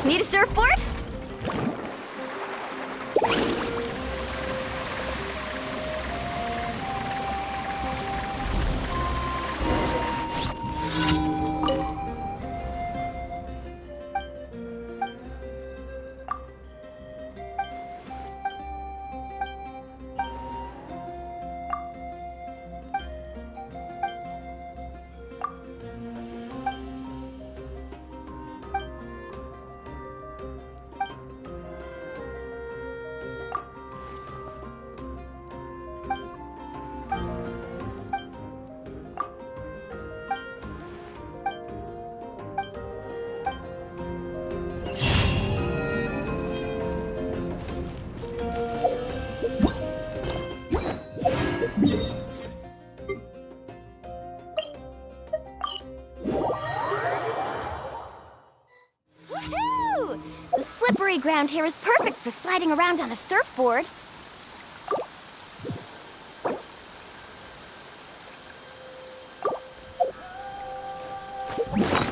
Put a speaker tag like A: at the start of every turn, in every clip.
A: Need a surfboard? Woohoo! The slippery ground here is perfect for sliding around on a surfboard.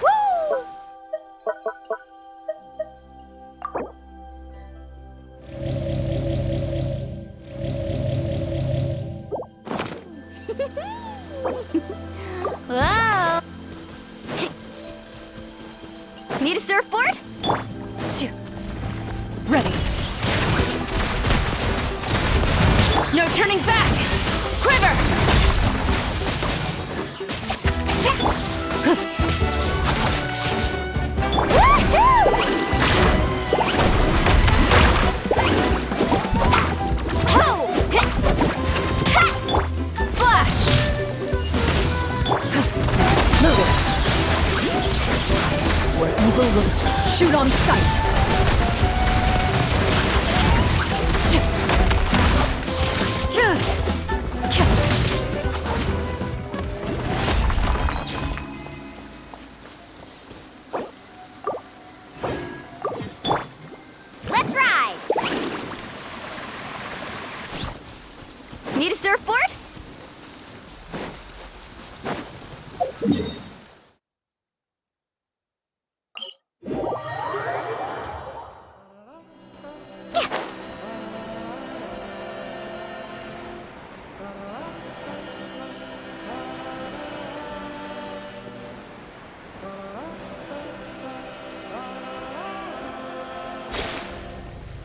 A: Woo! Whoa! Need a surfboard?
B: Ready. No turning back! Quiver! Flash! Move it! Where evil lurks, shoot on sight!
A: Let's ride! Need a surfboard?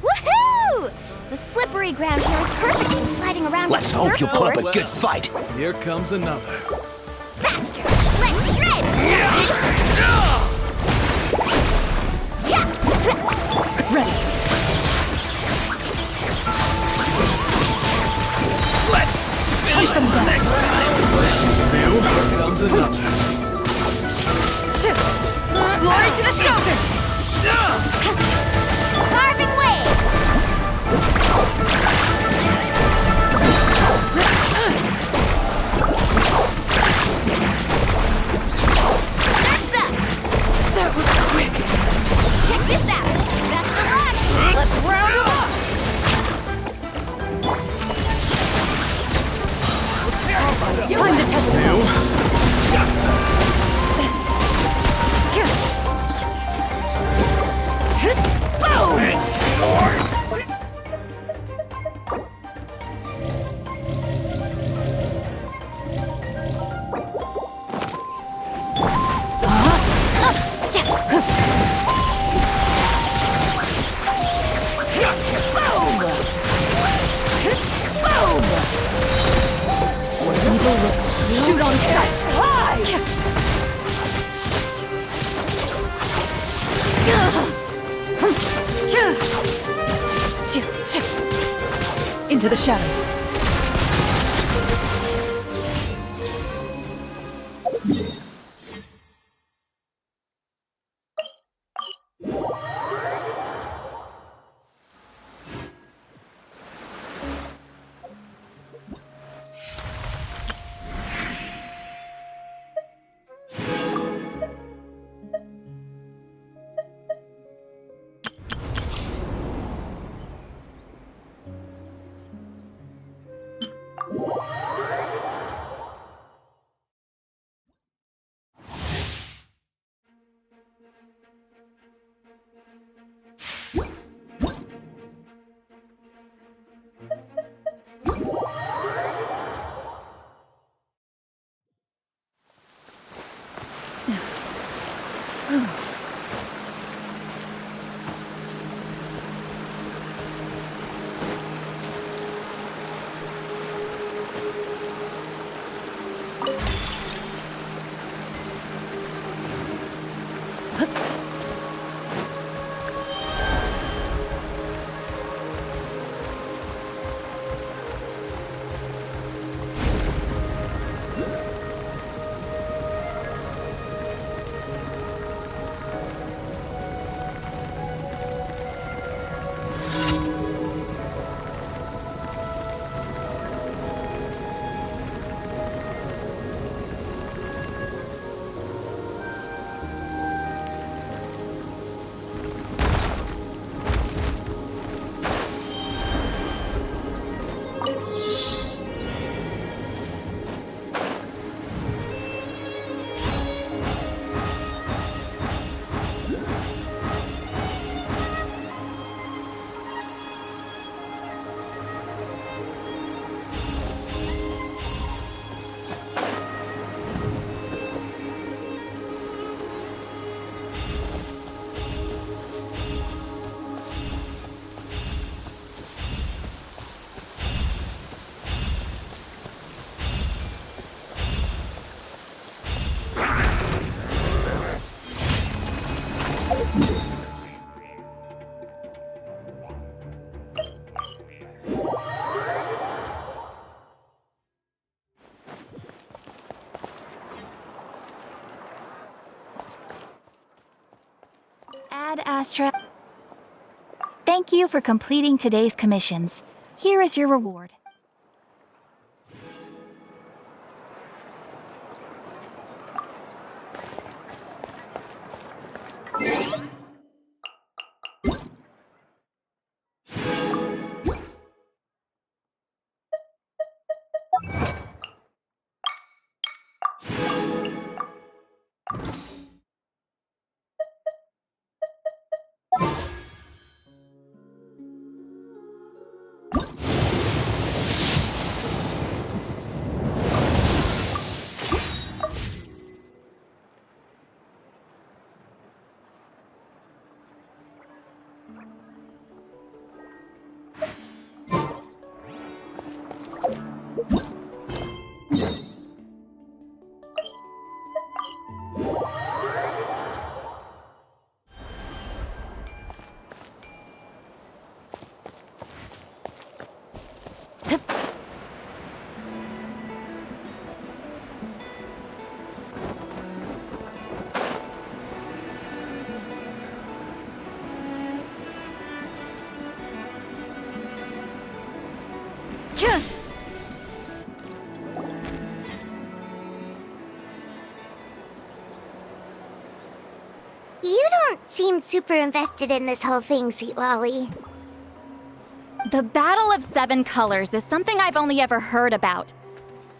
A: Woohoo! The slippery ground here is perfect for sliding around
C: Let's
A: on a
C: hope you put up
A: surfboard.
C: a good fight.
D: Here comes another.
A: Faster! Let's shred!
B: Ready.
C: Let's finish
B: them
C: this
B: down.
C: next time.
D: Here comes another.
B: Glory to the Shogun!
A: Carving waves! Surf's up!
B: That was quick!
A: Check this out! Best of luck!
B: Let's round them up! Time to test them out. Boom! Shoot on sight! Into the shadows.
E: Ad Astra. Thank you for completing today's commissions. Here is your reward.
A: You don't seem super invested in this whole thing, Citlali.
E: The Battle of Seven Colors is something I've only ever heard about.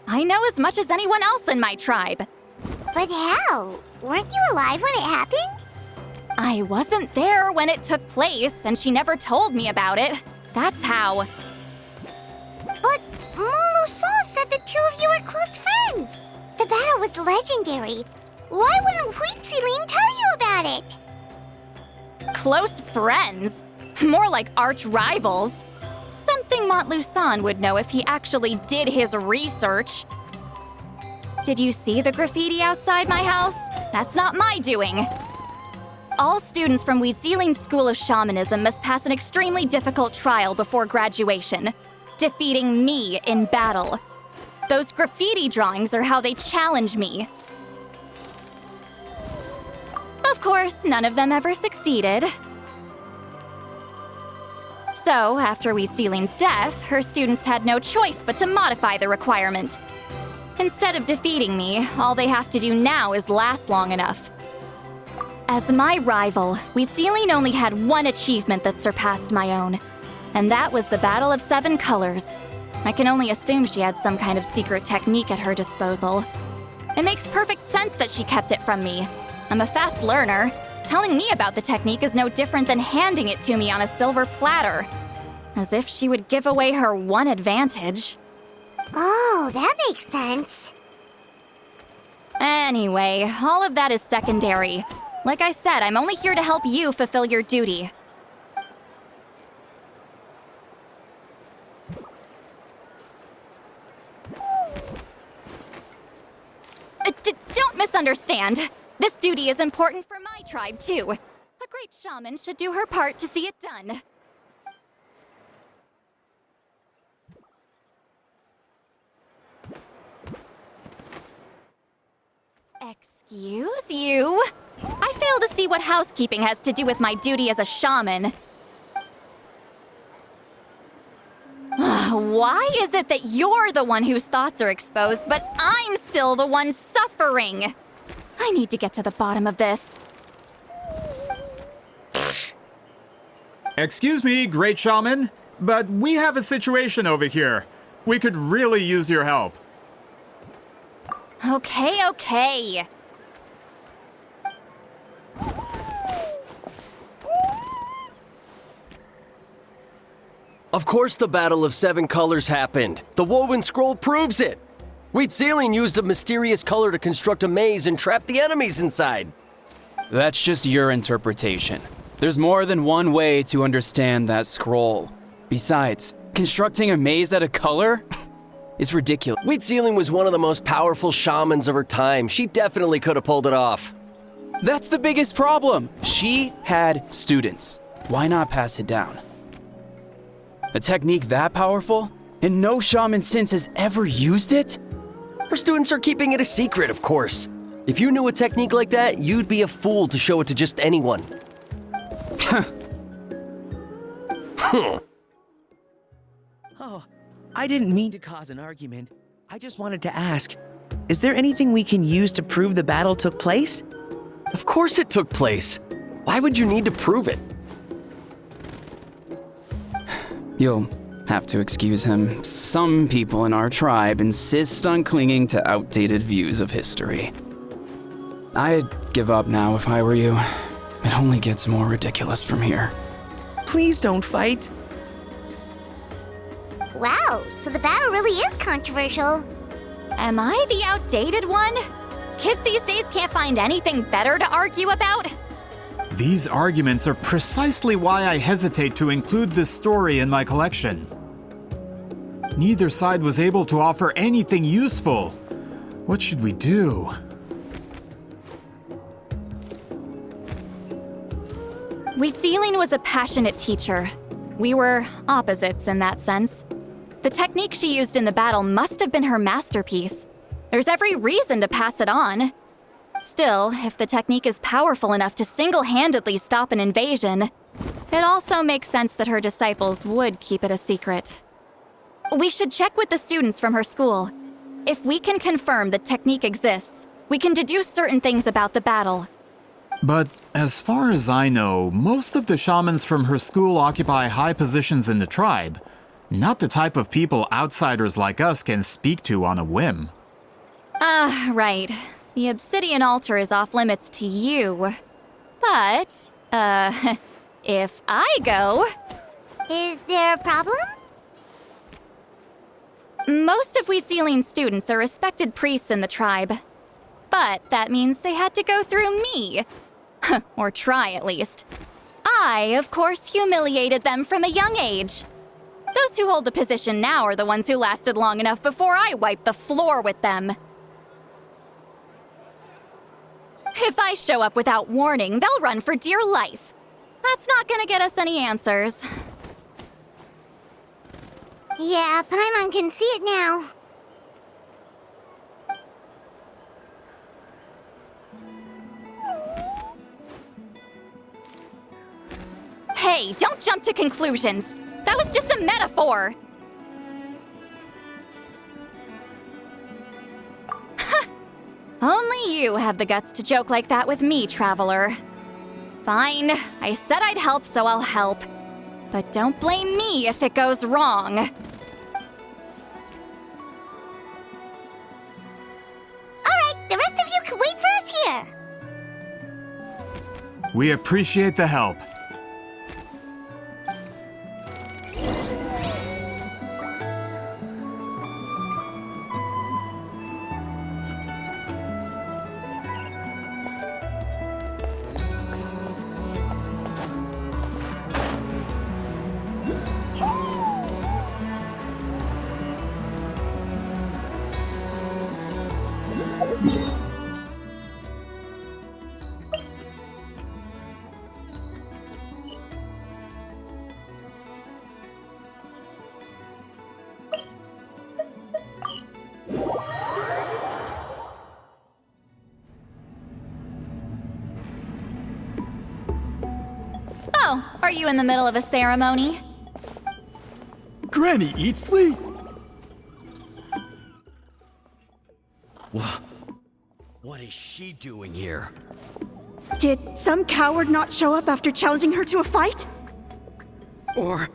E: I know as much as anyone else in my tribe.
A: But how? Weren't you alive when it happened?
E: I wasn't there when it took place, and she never told me about it. That's how.
A: But Molusol said the two of you were close friends. The battle was legendary. Why wouldn't Citlali tell you about it?
E: Close friends? More like arch rivals. Something Montluçon would know if he actually did his research. Did you see the graffiti outside my house? That's not my doing. All students from Weezealing's School of Shamanism must pass an extremely difficult trial before graduation, defeating me in battle. Those graffiti drawings are how they challenge me. Of course, none of them ever succeeded. So, after Weezealing's death, her students had no choice but to modify the requirement. Instead of defeating me, all they have to do now is last long enough. As my rival, Weezealing only had one achievement that surpassed my own, and that was the Battle of Seven Colors. I can only assume she had some kind of secret technique at her disposal. It makes perfect sense that she kept it from me. I'm a fast learner. Telling me about the technique is no different than handing it to me on a silver platter. As if she would give away her one advantage.
A: Oh, that makes sense.
E: Anyway, all of that is secondary. Like I said, I'm only here to help you fulfill your duty. Don't misunderstand. This duty is important for my tribe, too. A great shaman should do her part to see it done. Excuse you? I fail to see what housekeeping has to do with my duty as a shaman. Why is it that you're the one whose thoughts are exposed, but I'm still the one suffering? I need to get to the bottom of this.
F: Excuse me, great shaman, but we have a situation over here. We could really use your help.
E: Okay.
C: Of course the Battle of Seven Colors happened. The woven scroll proves it. Weezealing used a mysterious color to construct a maze and trap the enemies inside.
G: That's just your interpretation. There's more than one way to understand that scroll. Besides, constructing a maze out of color is ridiculous.
C: Weezealing was one of the most powerful shamans of her time. She definitely could have pulled it off.
G: That's the biggest problem. She had students. Why not pass it down? A technique that powerful? And no shaman since has ever used it?
C: Her students are keeping it a secret, of course. If you knew a technique like that, you'd be a fool to show it to just anyone.
H: Oh, I didn't mean to cause an argument. I just wanted to ask, is there anything we can use to prove the battle took place?
C: Of course it took place. Why would you need to prove it?
G: You'll have to excuse him. Some people in our tribe insist on clinging to outdated views of history. I'd give up now if I were you. It only gets more ridiculous from here.
H: Please don't fight.
A: Wow, so the battle really is controversial.
E: Am I the outdated one? Kids these days can't find anything better to argue about?
F: These arguments are precisely why I hesitate to include this story in my collection. Neither side was able to offer anything useful. What should we do?
E: Citlali was a passionate teacher. We were opposites in that sense. The technique she used in the battle must have been her masterpiece. There's every reason to pass it on. Still, if the technique is powerful enough to single-handedly stop an invasion, it also makes sense that her disciples would keep it a secret. We should check with the students from her school. If we can confirm the technique exists, we can deduce certain things about the battle.
F: But as far as I know, most of the shamans from her school occupy high positions in the tribe. Not the type of people outsiders like us can speak to on a whim.
E: Right. The obsidian altar is off limits to you. But, if I go...
A: Is there a problem?
E: Most of Citlali's students are respected priests in the tribe. But that means they had to go through me. Or try, at least. I, of course, humiliated them from a young age. Those who hold the position now are the ones who lasted long enough before I wiped the floor with them. If I show up without warning, they'll run for dear life. That's not gonna get us any answers.
A: Yeah, Paimon can see it now.
E: Hey, don't jump to conclusions. That was just a metaphor. Only you have the guts to joke like that with me, Traveler. Fine, I said I'd help, so I'll help. But don't blame me if it goes wrong.
A: All right, the rest of you can wait for us here.
F: We appreciate the help.
E: Oh, are you in the middle of a ceremony?
D: Granny Citlali?
C: What is she doing here?
I: Did some coward not show up after challenging her to a fight?
J: Or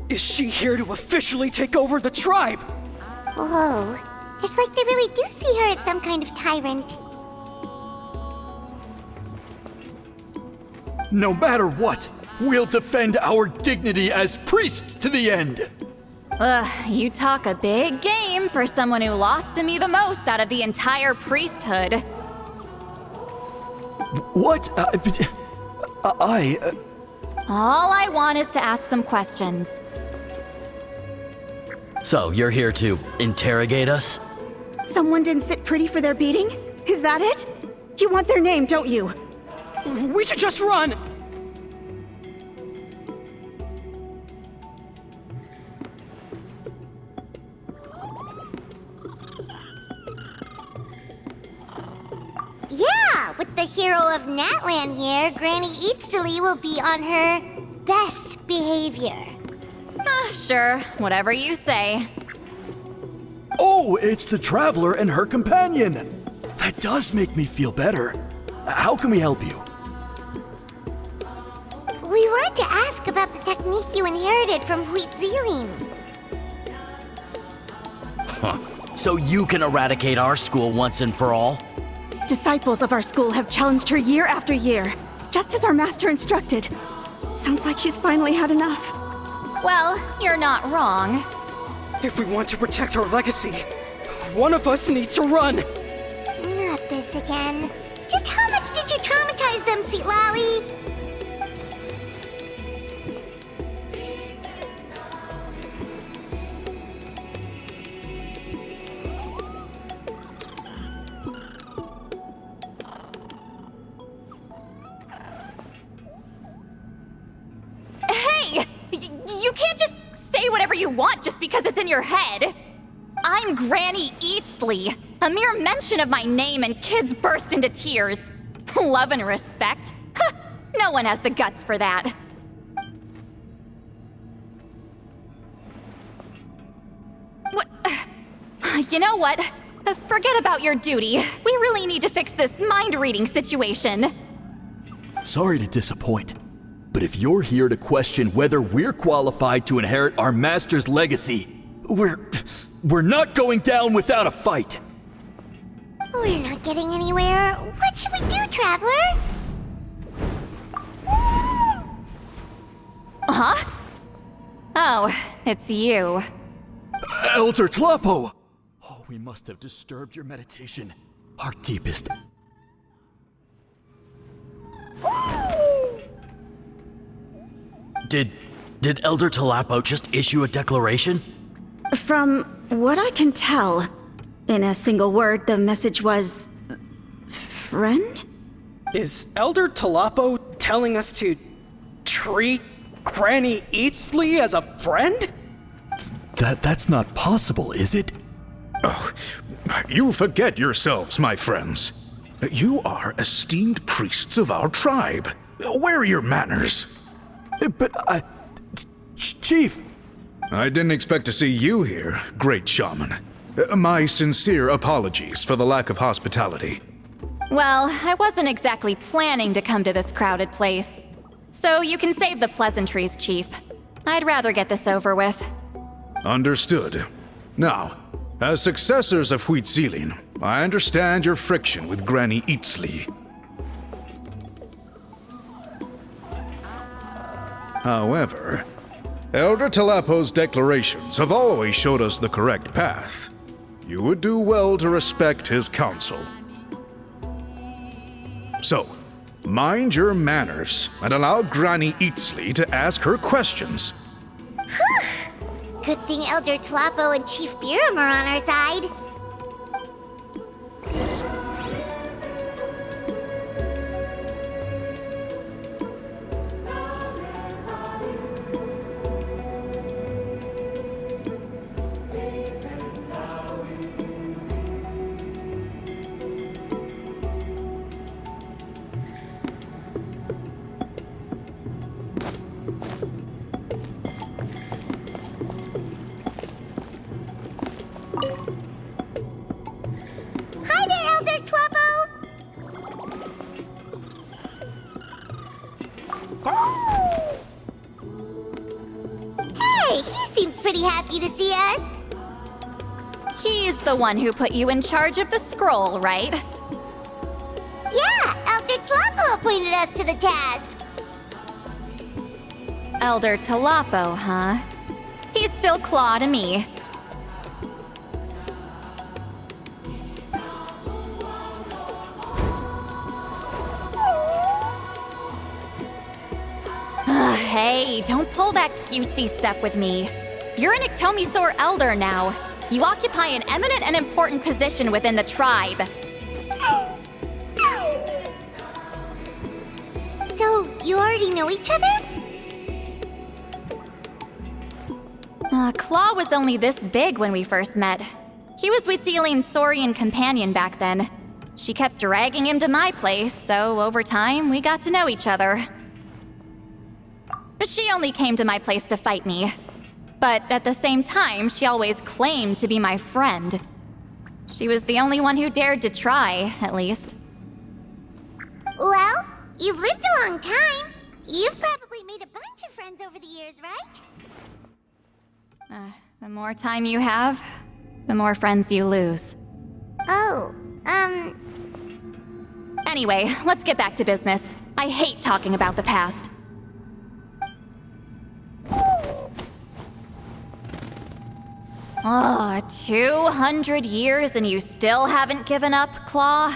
J: is she here to officially take over the tribe?
A: Whoa, it's like they really do see her as some kind of tyrant.
D: No matter what, we'll defend our dignity as priests to the end.
E: You talk a big game for someone who lost to me the most out of the entire priesthood.
D: What?
E: All I want is to ask some questions.
C: So, you're here to interrogate us?
I: Someone didn't sit pretty for their beating? Is that it? You want their name, don't you?
J: We should just run!
A: Yeah, with the hero of Natlan here, Granny Citlali will be on her best behavior.
E: Sure, whatever you say.
D: Oh, it's the Traveler and her companion. That does make me feel better. How can we help you?
A: We wanted to ask about the technique you inherited from Huitziling.
K: So you can eradicate our school once and for all?
I: Disciples of our school have challenged her year after year, just as our master instructed. Sounds like she's finally had enough.
E: Well, you're not wrong.
J: If we want to protect our legacy, one of us needs to run.
A: Not this again. Just how much did you traumatize them, Citlali?
E: Hey! You can't just say whatever you want just because it's in your head. I'm Granny Eatsley. A mere mention of my name and kids burst into tears. Love and respect? No one has the guts for that. What? You know what? Forget about your duty. We really need to fix this mind-reading situation.
D: Sorry to disappoint, but if you're here to question whether we're qualified to inherit our master's legacy, we're not going down without a fight.
A: We're not getting anywhere. What should we do, Traveler?
E: Huh? Oh, it's you.
D: Elder Tlapo! Oh, we must have disturbed your meditation. Our deepest.
K: Did Elder Tlapo just issue a declaration?
I: From what I can tell, in a single word, the message was... friend?
J: Is Elder Tlapo telling us to treat Granny Eatsley as a friend?
D: That's not possible, is it?
L: Oh, you forget yourselves, my friends. You are esteemed priests of our tribe. Where are your manners?
D: But Chief!
L: I didn't expect to see you here, great shaman. My sincere apologies for the lack of hospitality.
E: Well, I wasn't exactly planning to come to this crowded place. So you can save the pleasantries, Chief. I'd rather get this over with.
L: Understood. Now, as successors of Huitziling, I understand your friction with Granny Eatsley. However, Elder Tlapo's declarations have always showed us the correct path. You would do well to respect his counsel. So, mind your manners and allow Granny Eatsley to ask her questions.
A: Good thing Elder Tlapo and Chief Biram are on our side. Hi there, Elder Tlapo! Hey, he seems pretty happy to see us.
E: He's the one who put you in charge of the scroll, right?
A: Yeah, Elder Tlapo appointed us to the task.
E: Elder Tlapo, huh? He's still Claw to me. Hey, don't pull that cutesy stuff with me. You're an Iktomi-Sor Elder now. You occupy an eminent and important position within the tribe.
A: So, you already know each other?
E: Claw was only this big when we first met. He was Huitziling's Saurian companion back then. She kept dragging him to my place, so over time, we got to know each other. She only came to my place to fight me. But at the same time, she always claimed to be my friend. She was the only one who dared to try, at least.
A: Well, you've lived a long time. You've probably made a bunch of friends over the years, right?
E: The more time you have, the more friends you lose.
A: Oh,
E: Anyway, let's get back to business. I hate talking about the past. Oh, 200 years and you still haven't given up, Claw?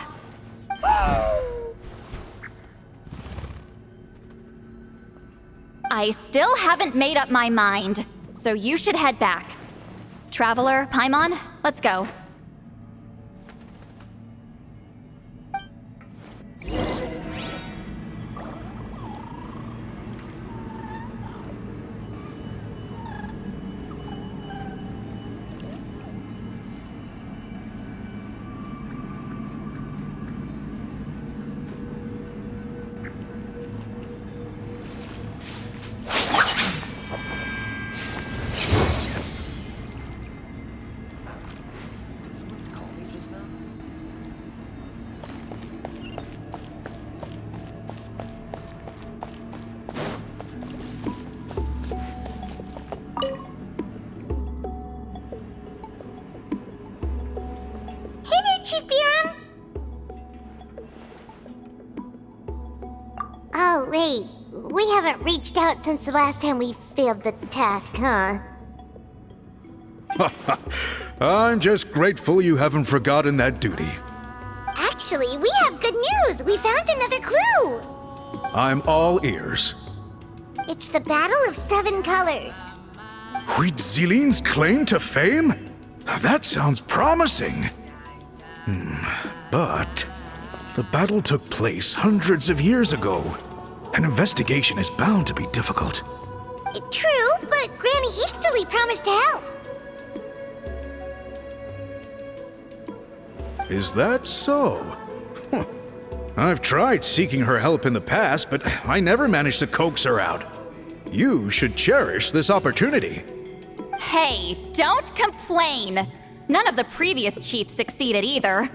E: I still haven't made up my mind, so you should head back. Traveler, Paimon, let's go.
A: Oh, wait. We haven't reached out since the last time we failed the task, huh?
L: I'm just grateful you haven't forgotten that duty.
A: Actually, we have good news! We found another clue!
L: I'm all ears.
A: It's the Battle of Seven Colors.
L: Huitzilin's claim to fame? That sounds promising. But the battle took place hundreds of years ago. An investigation is bound to be difficult.
A: True, but Granny Citlali promised to help.
L: Is that so? Huh. I've tried seeking her help in the past, but I never managed to coax her out. You should cherish this opportunity.
E: Hey, don't complain! None of the previous chiefs succeeded either.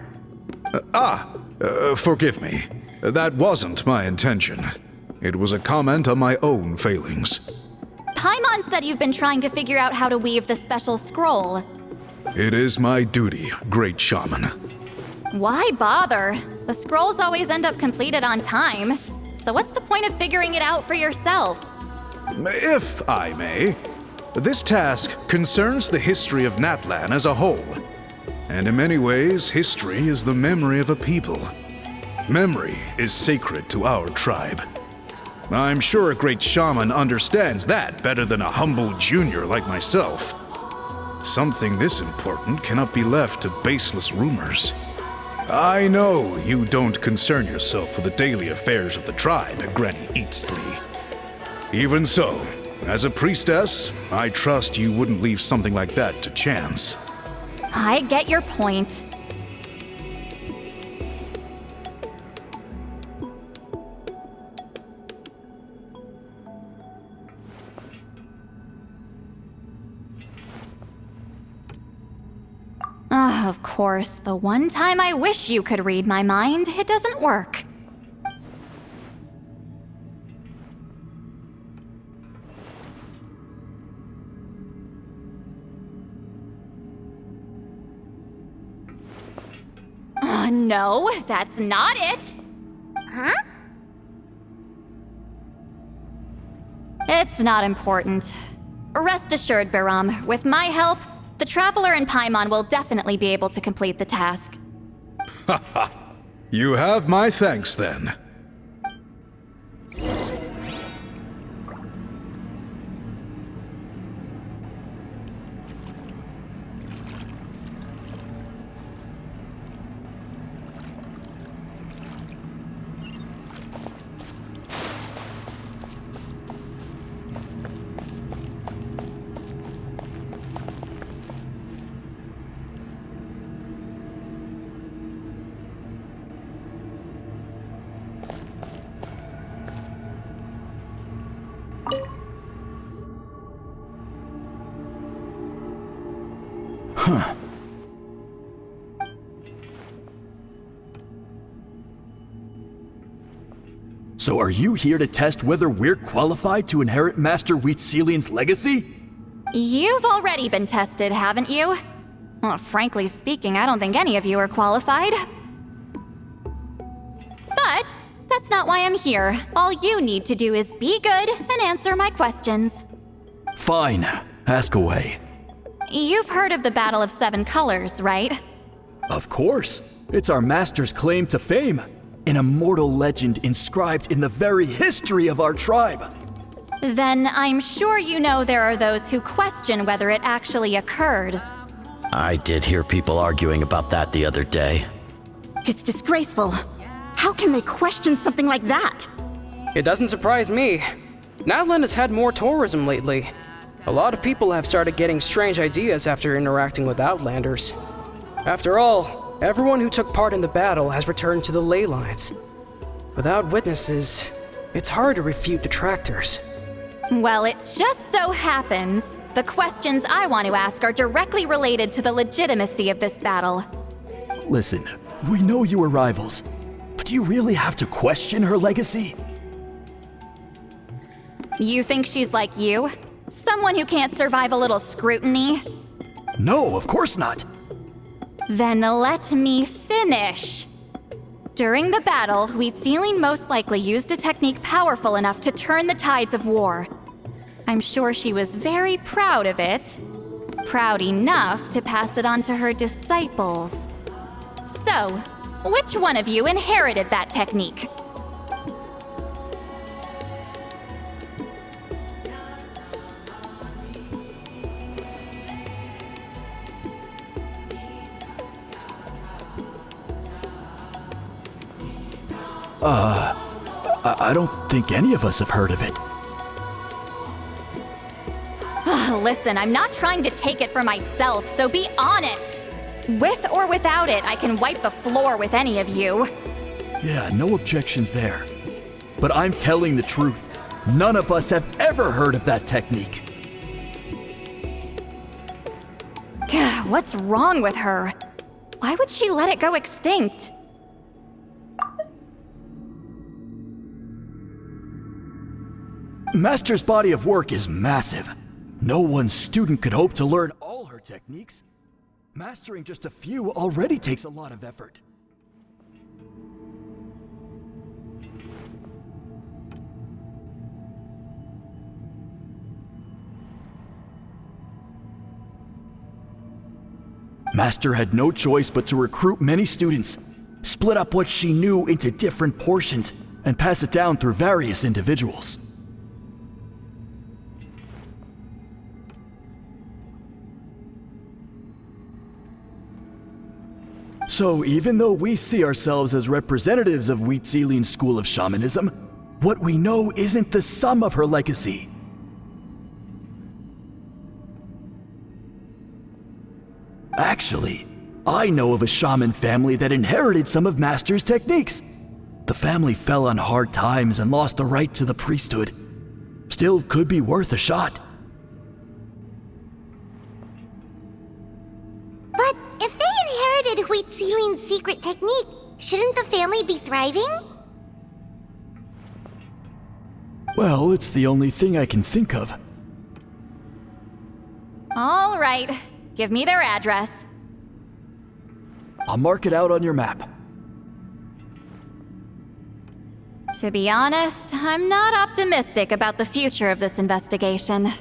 L: Forgive me. That wasn't my intention. It was a comment on my own failings.
E: Paimon said you've been trying to figure out how to weave the special scroll.
L: It is my duty, great shaman.
E: Why bother? The scrolls always end up completed on time. So what's the point of figuring it out for yourself?
L: If I may, this task concerns the history of Natlan as a whole. And in many ways, history is the memory of a people. Memory is sacred to our tribe. I'm sure a great shaman understands that better than a humble junior like myself. Something this important cannot be left to baseless rumors. I know you don't concern yourself with the daily affairs of the tribe, Granny Citlali. Even so, as a priestess, I trust you wouldn't leave something like that to chance.
E: I get your point. Of course, the one time I wish you could read my mind, it doesn't work. No, that's not it.
A: Huh?
E: It's not important. Rest assured, Baram, with my help, the Traveler and Paimon will definitely be able to complete the task.
L: You have my thanks, then.
D: So are you here to test whether we're qualified to inherit Master Wheatzilian's legacy?
E: You've already been tested, haven't you? Well, frankly speaking, I don't think any of you are qualified. But that's not why I'm here. All you need to do is be good and answer my questions.
D: Fine. Ask away.
E: You've heard of the Battle of Seven Colors, right?
D: Of course. It's our master's claim to fame. An immortal legend inscribed in the very history of our tribe.
E: Then I'm sure you know there are those who question whether it actually occurred.
K: I did hear people arguing about that the other day.
I: It's disgraceful. How can they question something like that?
J: It doesn't surprise me. Natlan has had more tourism lately. A lot of people have started getting strange ideas after interacting with Outlanders. After all, everyone who took part in the battle has returned to the ley lines. Without witnesses, it's hard to refute detractors.
E: Well, it just so happens the questions I want to ask are directly related to the legitimacy of this battle.
D: Listen, we know you are rivals, but do you really have to question her legacy?
E: You think she's like you? Someone who can't survive a little scrutiny?
D: No, of course not.
E: Then let me finish. During the battle, Wheatziling most likely used a technique powerful enough to turn the tides of war. I'm sure she was very proud of it. Proud enough to pass it on to her disciples. So, which one of you inherited that technique?
D: I don't think any of us have heard of it.
E: Listen, I'm not trying to take it for myself, so be honest. With or without it, I can wipe the floor with any of you.
D: Yeah, no objections there. But I'm telling the truth. None of us have ever heard of that technique.
E: What's wrong with her? Why would she let it go extinct?
D: Master's body of work is massive. No one student could hope to learn all her techniques. Mastering just a few already takes a lot of effort. Master had no choice but to recruit many students, split up what she knew into different portions, and pass it down through various individuals. So even though we see ourselves as representatives of Wheatzilian's school of shamanism, what we know isn't the sum of her legacy. Actually, I know of a shaman family that inherited some of Master's techniques. The family fell on hard times and lost the right to the priesthood. Still could be worth a shot.
A: But if they inherited Wheatziling's secret technique, shouldn't the family be thriving?
D: Well, it's the only thing I can think of.
E: All right, give me their address.
D: I'll mark it out on your map.
E: To be honest, I'm not optimistic about the future of this investigation.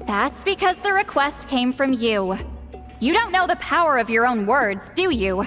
E: That's because the request came from you. You don't know the power of your own words, do you?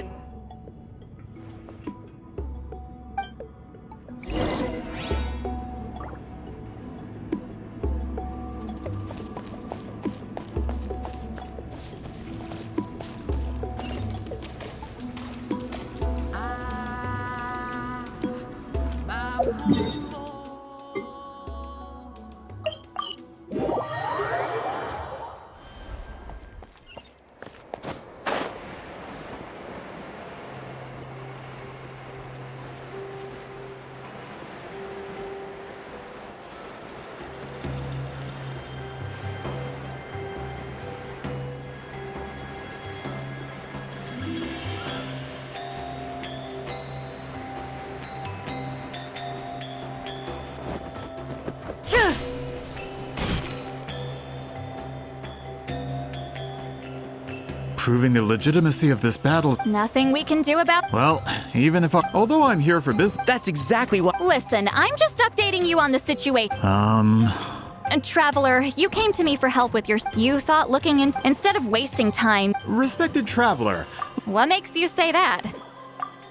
F: proving the legitimacy of this battle.
E: Nothing we can do about.
F: Well, even if although I'm here for business.
H: That's exactly what.
E: Listen, I'm just updating you on the situation. And Traveler, you came to me for help with your. You thought looking in instead of wasting time.
F: Respected Traveler.
E: What makes you say that?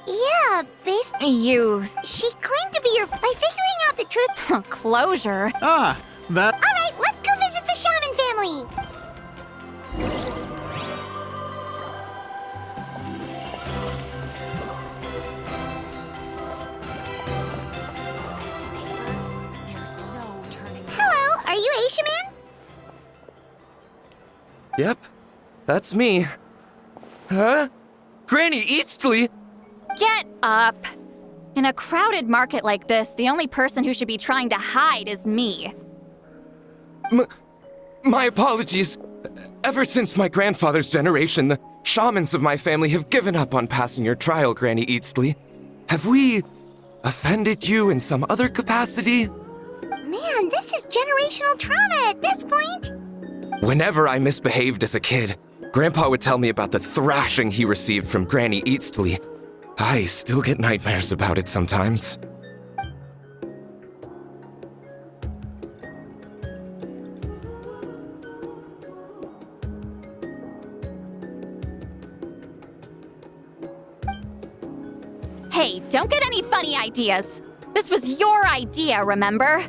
A: Yeah,
E: You.
A: She claimed to be your. By figuring out the truth.
E: Closure.
F: Ah, that.
A: Alright, let's go visit the shaman family! Hello, are you Aisha Man?
M: Yep, that's me. Huh? Granny Eastly?
E: Get up. In a crowded market like this, the only person who should be trying to hide is me.
M: My apologies. Ever since my grandfather's generation, the shamans of my family have given up on passing your trial, Granny Eastly. Have we offended you in some other capacity?
A: Man, this is generational trauma at this point.
M: Whenever I misbehaved as a kid, Grandpa would tell me about the thrashing he received from Granny Eastly. I still get nightmares about it sometimes.
E: Hey, don't get any funny ideas. This was your idea, remember?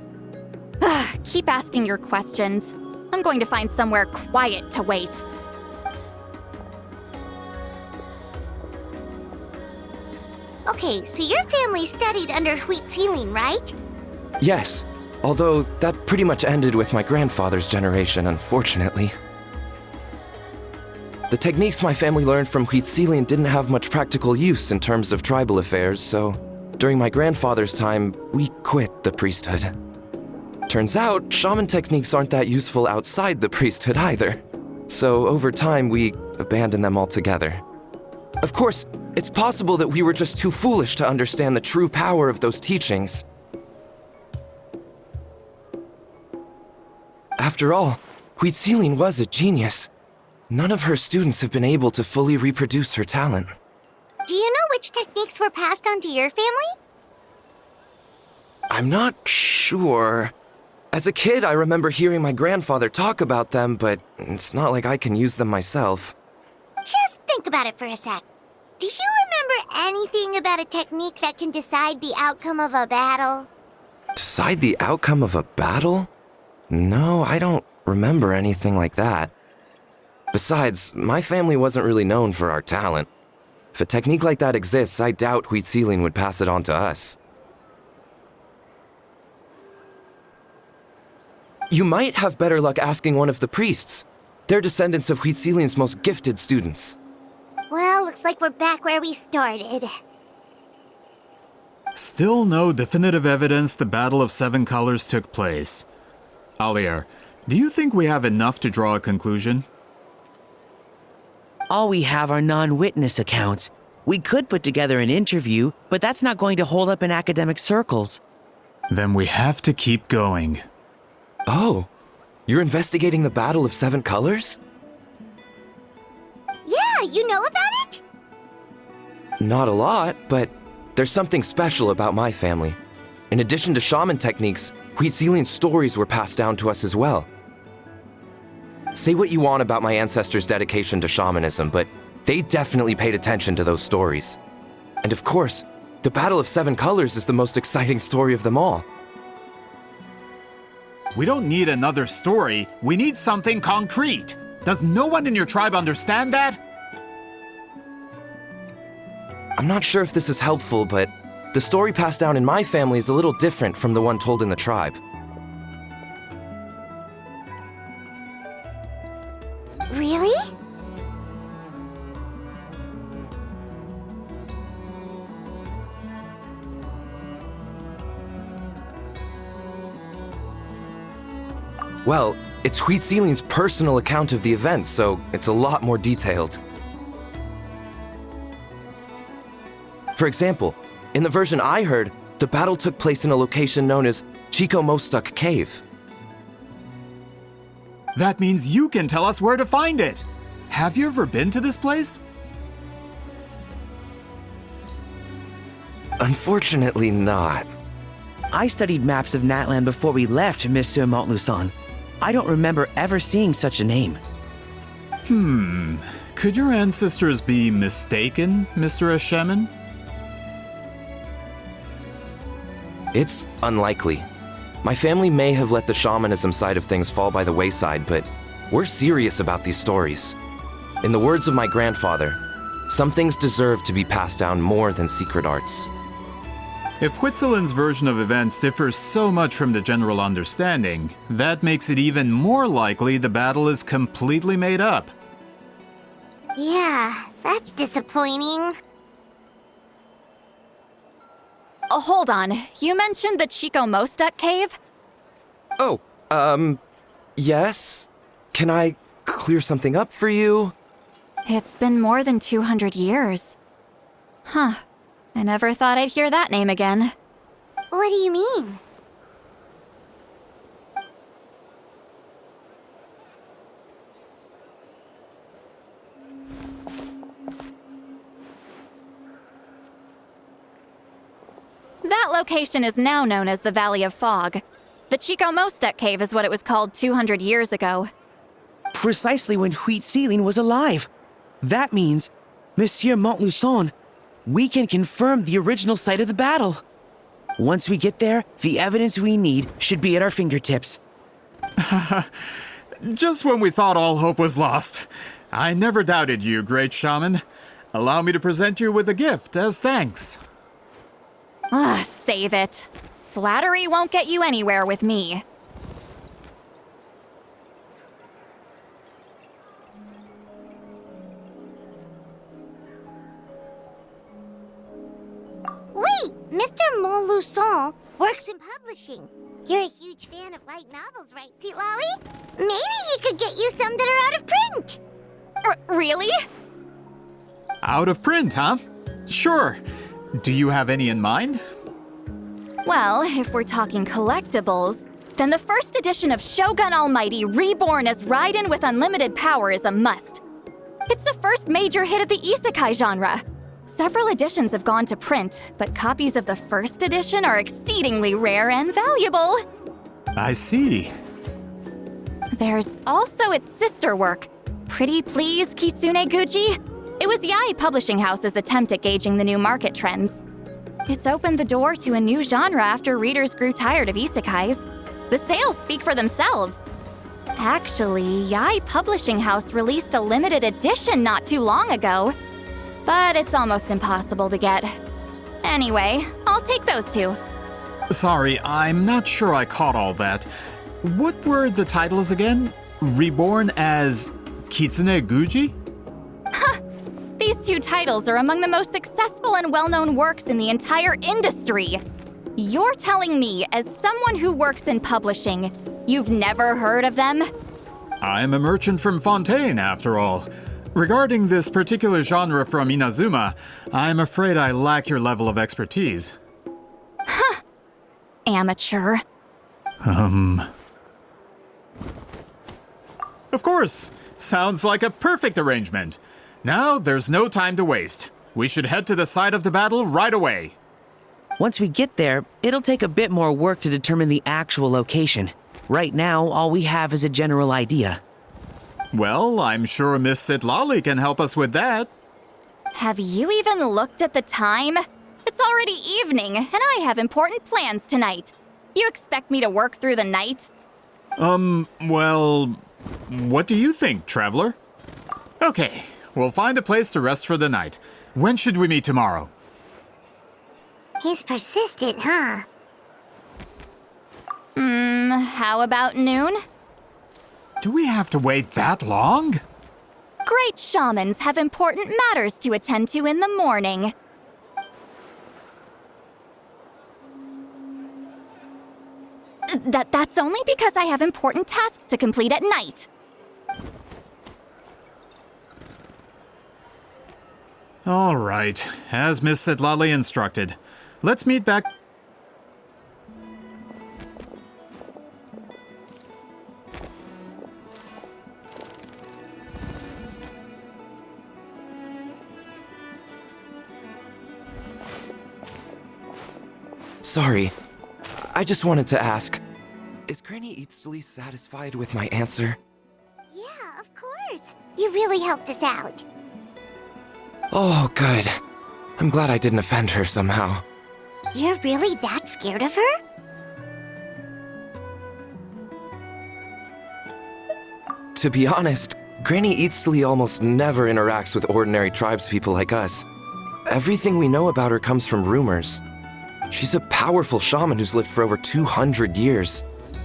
E: Keep asking your questions. I'm going to find somewhere quiet to wait.
A: Okay, so your family studied under Wheat Ceiling, right?
M: Yes, although that pretty much ended with my grandfather's generation, unfortunately. The techniques my family learned from Wheat Ceiling didn't have much practical use in terms of tribal affairs, so during my grandfather's time, we quit the priesthood. Turns out, shaman techniques aren't that useful outside the priesthood either. So over time, we abandoned them altogether. Of course, it's possible that we were just too foolish to understand the true power of those teachings. After all, Wheat Ceiling was a genius. None of her students have been able to fully reproduce her talent.
A: Do you know which techniques were passed on to your family?
M: I'm not sure. As a kid, I remember hearing my grandfather talk about them, but it's not like I can use them myself.
A: Just think about it for a sec. Do you remember anything about a technique that can decide the outcome of a battle?
M: Decide the outcome of a battle? No, I don't remember anything like that. Besides, my family wasn't really known for our talent. If a technique like that exists, I doubt Wheat Ceiling would pass it on to us. You might have better luck asking one of the priests. They're descendants of Wheat Ceiling's most gifted students.
A: Well, looks like we're back where we started.
F: Still no definitive evidence the Battle of Seven Colors took place. Alier, do you think we have enough to draw a conclusion?
H: All we have are non-witness accounts. We could put together an interview, but that's not going to hold up in academic circles.
F: Then we have to keep going.
M: Oh, you're investigating the Battle of Seven Colors?
A: Yeah, you know about it?
M: Not a lot, but there's something special about my family. In addition to shaman techniques, Wheat Ceiling's stories were passed down to us as well. Say what you want about my ancestors' dedication to shamanism, but they definitely paid attention to those stories. And of course, the Battle of Seven Colors is the most exciting story of them all.
F: We don't need another story. We need something concrete. Does no one in your tribe understand that?
M: I'm not sure if this is helpful, but the story passed down in my family is a little different from the one told in the tribe.
A: Really?
M: Well, it's Wheat Ceiling's personal account of the events, so it's a lot more detailed. For example, in the version I heard, the battle took place in a location known as Chico Mostuk Cave.
F: That means you can tell us where to find it. have you ever been to this place?
M: Unfortunately not.
H: I studied maps of Natlan before we left, Monsieur Montluçon. I don't remember ever seeing such a name.
F: Could your ancestors be mistaken, Mr. Eshemin?
M: It's unlikely. My family may have let the shamanism side of things fall by the wayside, but we're serious about these stories. In the words of my grandfather, some things deserve to be passed down more than secret arts.
F: If Huitzilin's version of events differs so much from the general understanding, that makes it even more likely the battle is completely made up.
A: Yeah, that's disappointing.
E: Oh, hold on. You mentioned the Chico Mostek cave?
M: Oh, yes? Can I clear something up for you?
E: It's been more than 200 years. Huh. I never thought I'd hear that name again.
A: What do you mean?
E: That location is now known as the Valley of Fog. The Chico Mostek cave is what it was called 200 years ago.
H: Precisely when Huitzilin was alive. That means, Monsieur Montluçon, we can confirm the original site of the battle. Once we get there, the evidence we need should be at our fingertips.
F: Just when we thought all hope was lost. I never doubted you, great shaman. Allow me to present you with a gift as thanks.
E: Save it. Flattery won't get you anywhere with me.
A: Wait, Mr. Montluçon works in publishing. You're a huge fan of light novels, right, Citlali? Maybe he could get you some that are out of print.
E: Really?
F: Out of print, huh? Sure. Do you have any in mind?
E: Well, if we're talking collectibles, then the first edition of Shogun Almighty reborn as Raiden with unlimited power is a must. It's the first major hit of the isekai genre. Several editions have gone to print, but copies of the first edition are exceedingly rare and valuable.
F: I see.
E: There's also its sister work, Pretty Please Kitsune Guji. It was Yae Publishing House's attempt at gauging the new market trends. It's opened the door to a new genre after readers grew tired of isekais. The sales speak for themselves. Actually, Yae Publishing House released a limited edition not too long ago. But it's almost impossible to get. Anyway, I'll take those two.
F: Sorry, I'm not sure I caught all that. What were the titles again? Reborn as Kitsune Guji?
E: These two titles are among the most successful and well-known works in the entire industry. You're telling me, as someone who works in publishing, you've never heard of them?
F: I'm a merchant from Fontaine, after all. Regarding this particular genre from Inazuma, I'm afraid I lack your level of expertise.
E: Amateur.
F: Of course. Sounds like a perfect arrangement. Now, there's no time to waste. We should head to the site of the battle right away.
H: Once we get there, it'll take a bit more work to determine the actual location. Right now, all we have is a general idea.
F: Well, I'm sure Miss Citlali can help us with that.
E: Have you even looked at the time? It's already evening, and I have important plans tonight. You expect me to work through the night?
F: Well, what do you think, traveler? Okay, we'll find a place to rest for the night. When should we meet tomorrow?
A: He's persistent, huh?
E: How about noon?
F: Do we have to wait that long?
E: Great shamans have important matters to attend to in the morning. That's only because I have important tasks to complete at night.
F: All right, as Miss Citlali instructed. Let's meet back.
M: Sorry. I just wanted to ask, is Granny Citlali satisfied with my answer?
A: Yeah, of course. You really helped us out.
M: Oh, good. I'm glad I didn't offend her somehow.
A: You're really that scared of her?
M: To be honest, Granny Citlali almost never interacts with ordinary tribespeople like us. Everything we know about her comes from rumors. She's a powerful shaman who's lived for over 200 years.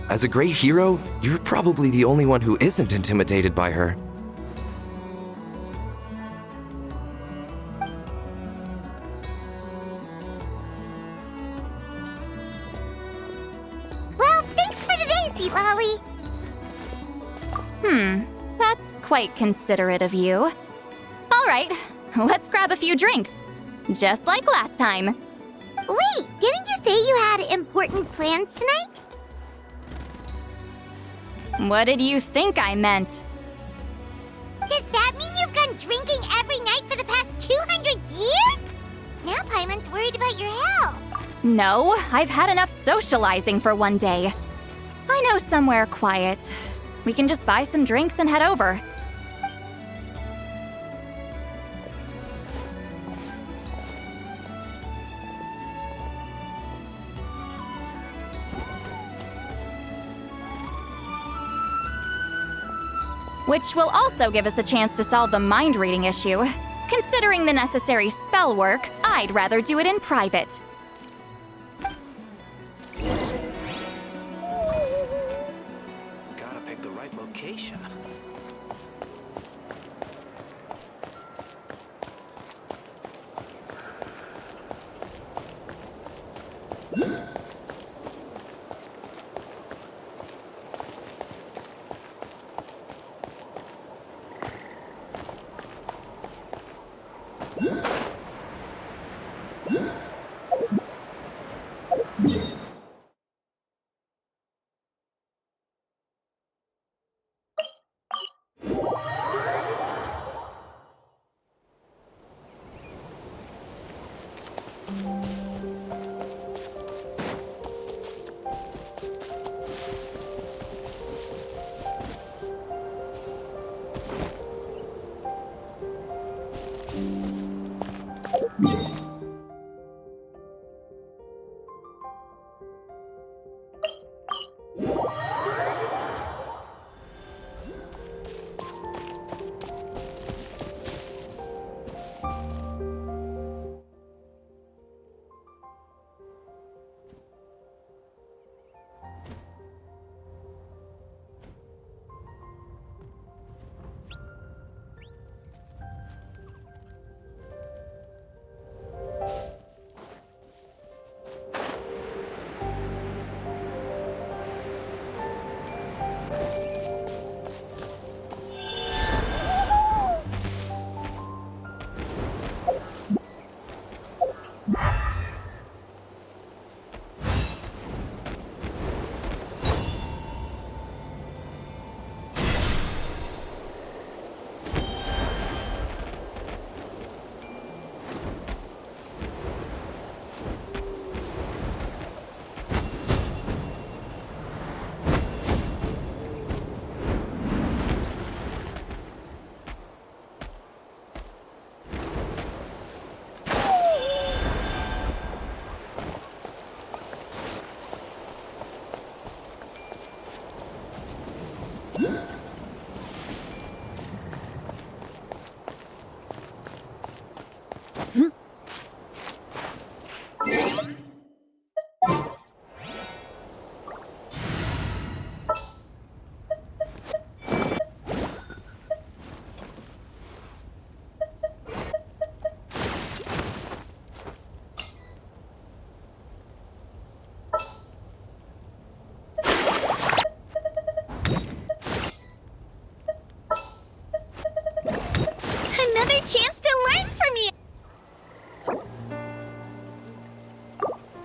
M: As a great hero, you're probably the only one who isn't intimidated by her.
A: Well, thanks for today, Citlali.
E: That's quite considerate of you. All right, let's grab a few drinks. Just like last time.
A: Wait, didn't you say you had important plans tonight?
E: What did you think I meant?
A: Does that mean you've gone drinking every night for the past 200 years? Now Paimon's worried about your health.
E: No, I've had enough socializing for one day. I know somewhere quiet. We can just buy some drinks and head over. Which will also give us a chance to solve the mind reading issue. Considering the necessary spell work, I'd rather do it in private.
K: Gotta pick the right location.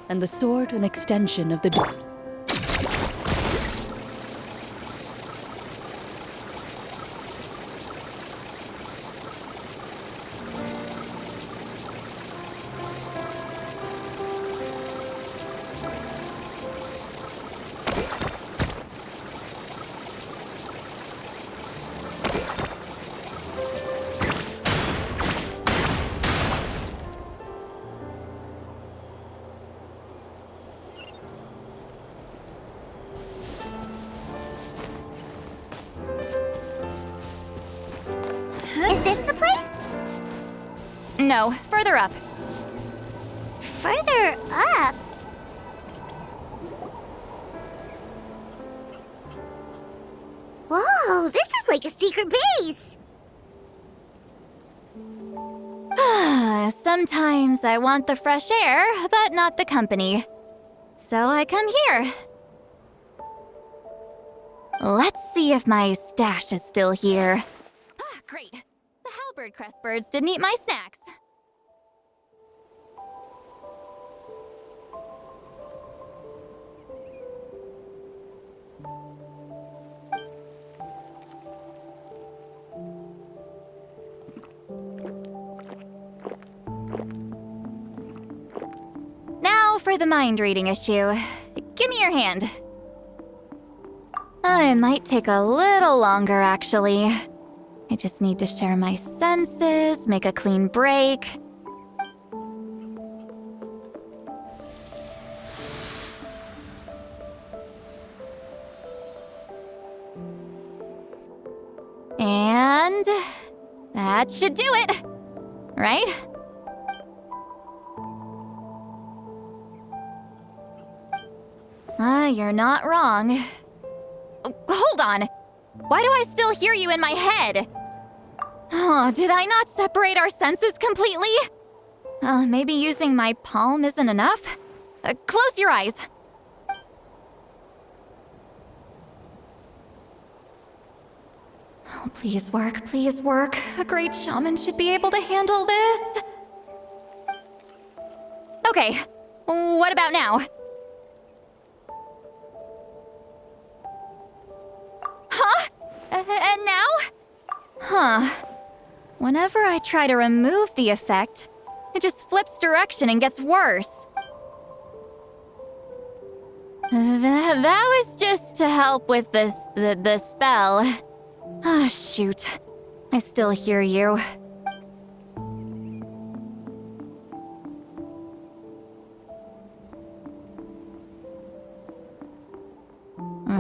B: And the sword an extension of the door.
E: No, further up.
A: Further up? Whoa, this is like a secret base!
E: Sometimes I want the fresh air, but not the company. So I come here. Let's see if my stash is still here. Ah, great. The halberd crest birds didn't eat my snacks. Now for the mind reading issue. Give me your hand. It might take a little longer, actually. I just need to share my senses, make a clean break. And that should do it, right? You're not wrong. Hold on. Why do I still hear you in my head? Oh, did I not separate our senses completely? Maybe using my palm isn't enough? Close your eyes. Oh, please work, please work. A great shaman should be able to handle this. Okay, what about now? Huh? And now? Huh. Whenever I try to remove the effect, it just flips direction and gets worse. That was just to help with the spell. Ah, shoot. I still hear you.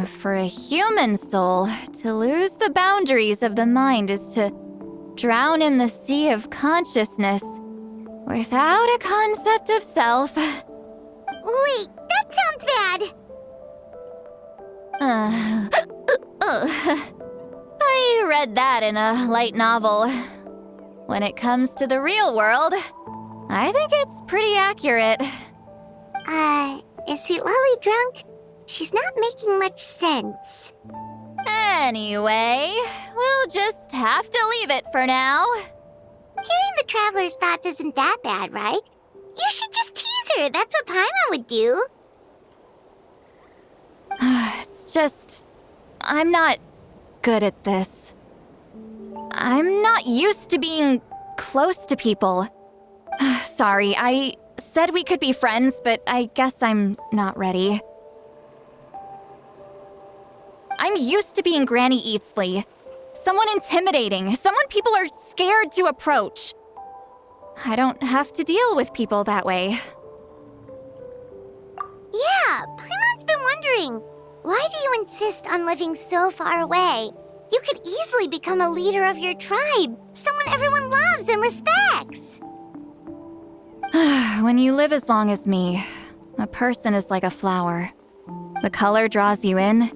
E: For a human soul, to lose the boundaries of the mind is to drown in the sea of consciousness without a concept of self.
A: Wait, that sounds bad!
E: I read that in a light novel. When it comes to the real world, I think it's pretty accurate.
A: Is Citlali drunk? She's not making much sense.
E: Anyway, we'll just have to leave it for now.
A: Hearing the traveler's thoughts isn't that bad, right? You should just tease her. That's what Paimon would do.
E: It's just... I'm not good at this. I'm not used to being close to people. Sorry, I said we could be friends, but I guess I'm not ready. I'm used to being Granny Eatsley. Someone intimidating, someone people are scared to approach. I don't have to deal with people that way.
A: Yeah, Paimon's been wondering. Why do you insist on living so far away? You could easily become a leader of your tribe, someone everyone loves and respects.
E: When you live as long as me, a person is like a flower. The color draws you in.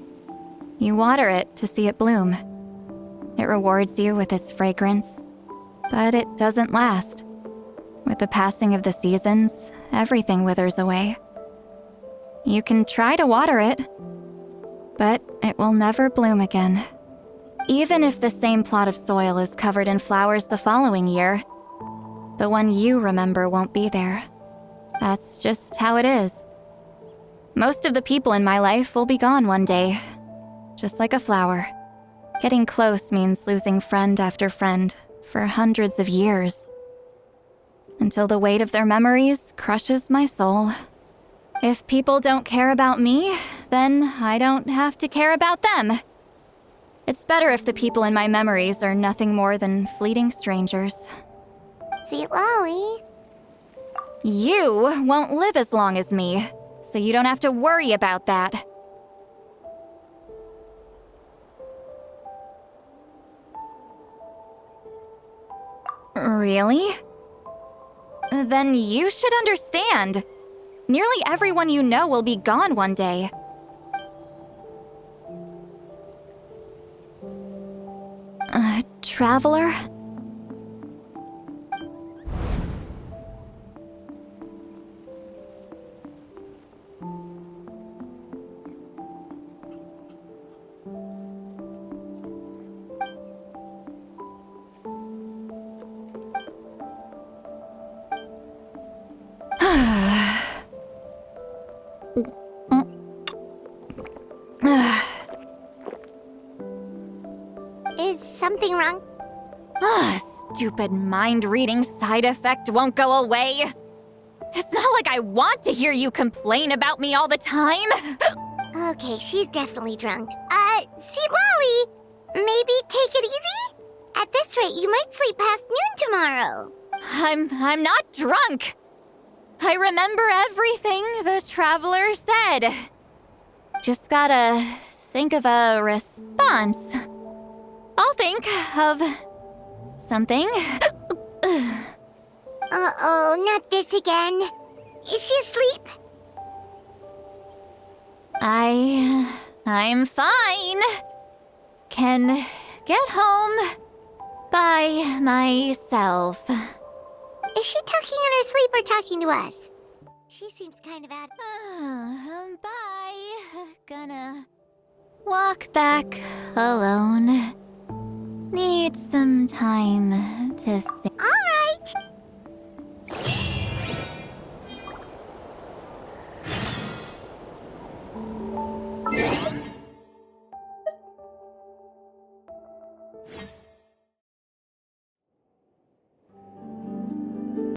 E: You water it to see it bloom. It rewards you with its fragrance, but it doesn't last. With the passing of the seasons, everything withers away. You can try to water it, but it will never bloom again. Even if the same plot of soil is covered in flowers the following year, the one you remember won't be there. That's just how it is. Most of the people in my life will be gone one day, just like a flower. Getting close means losing friend after friend for hundreds of years, until the weight of their memories crushes my soul. If people don't care about me, then I don't have to care about them. It's better if the people in my memories are nothing more than fleeting strangers.
A: Citlali.
E: You won't live as long as me, so you don't have to worry about that. Really? Then you should understand. Nearly everyone you know will be gone one day. Traveler?
A: Is something wrong?
E: Stupid mind-reading side effect won't go away. It's not like I want to hear you complain about me all the time.
A: Okay, she's definitely drunk. Citlali, maybe take it easy? At this rate, you might sleep past noon tomorrow.
E: I'm not drunk. I remember everything the traveler said. Just gotta think of a response. I'll think of something.
A: Uh-oh, not this again. Is she asleep?
E: I'm fine. Can get home by myself.
A: Is she talking in her sleep or talking to us? She seems kind of out.
E: Bye. Gonna walk back alone. Need some time to think.
A: All right.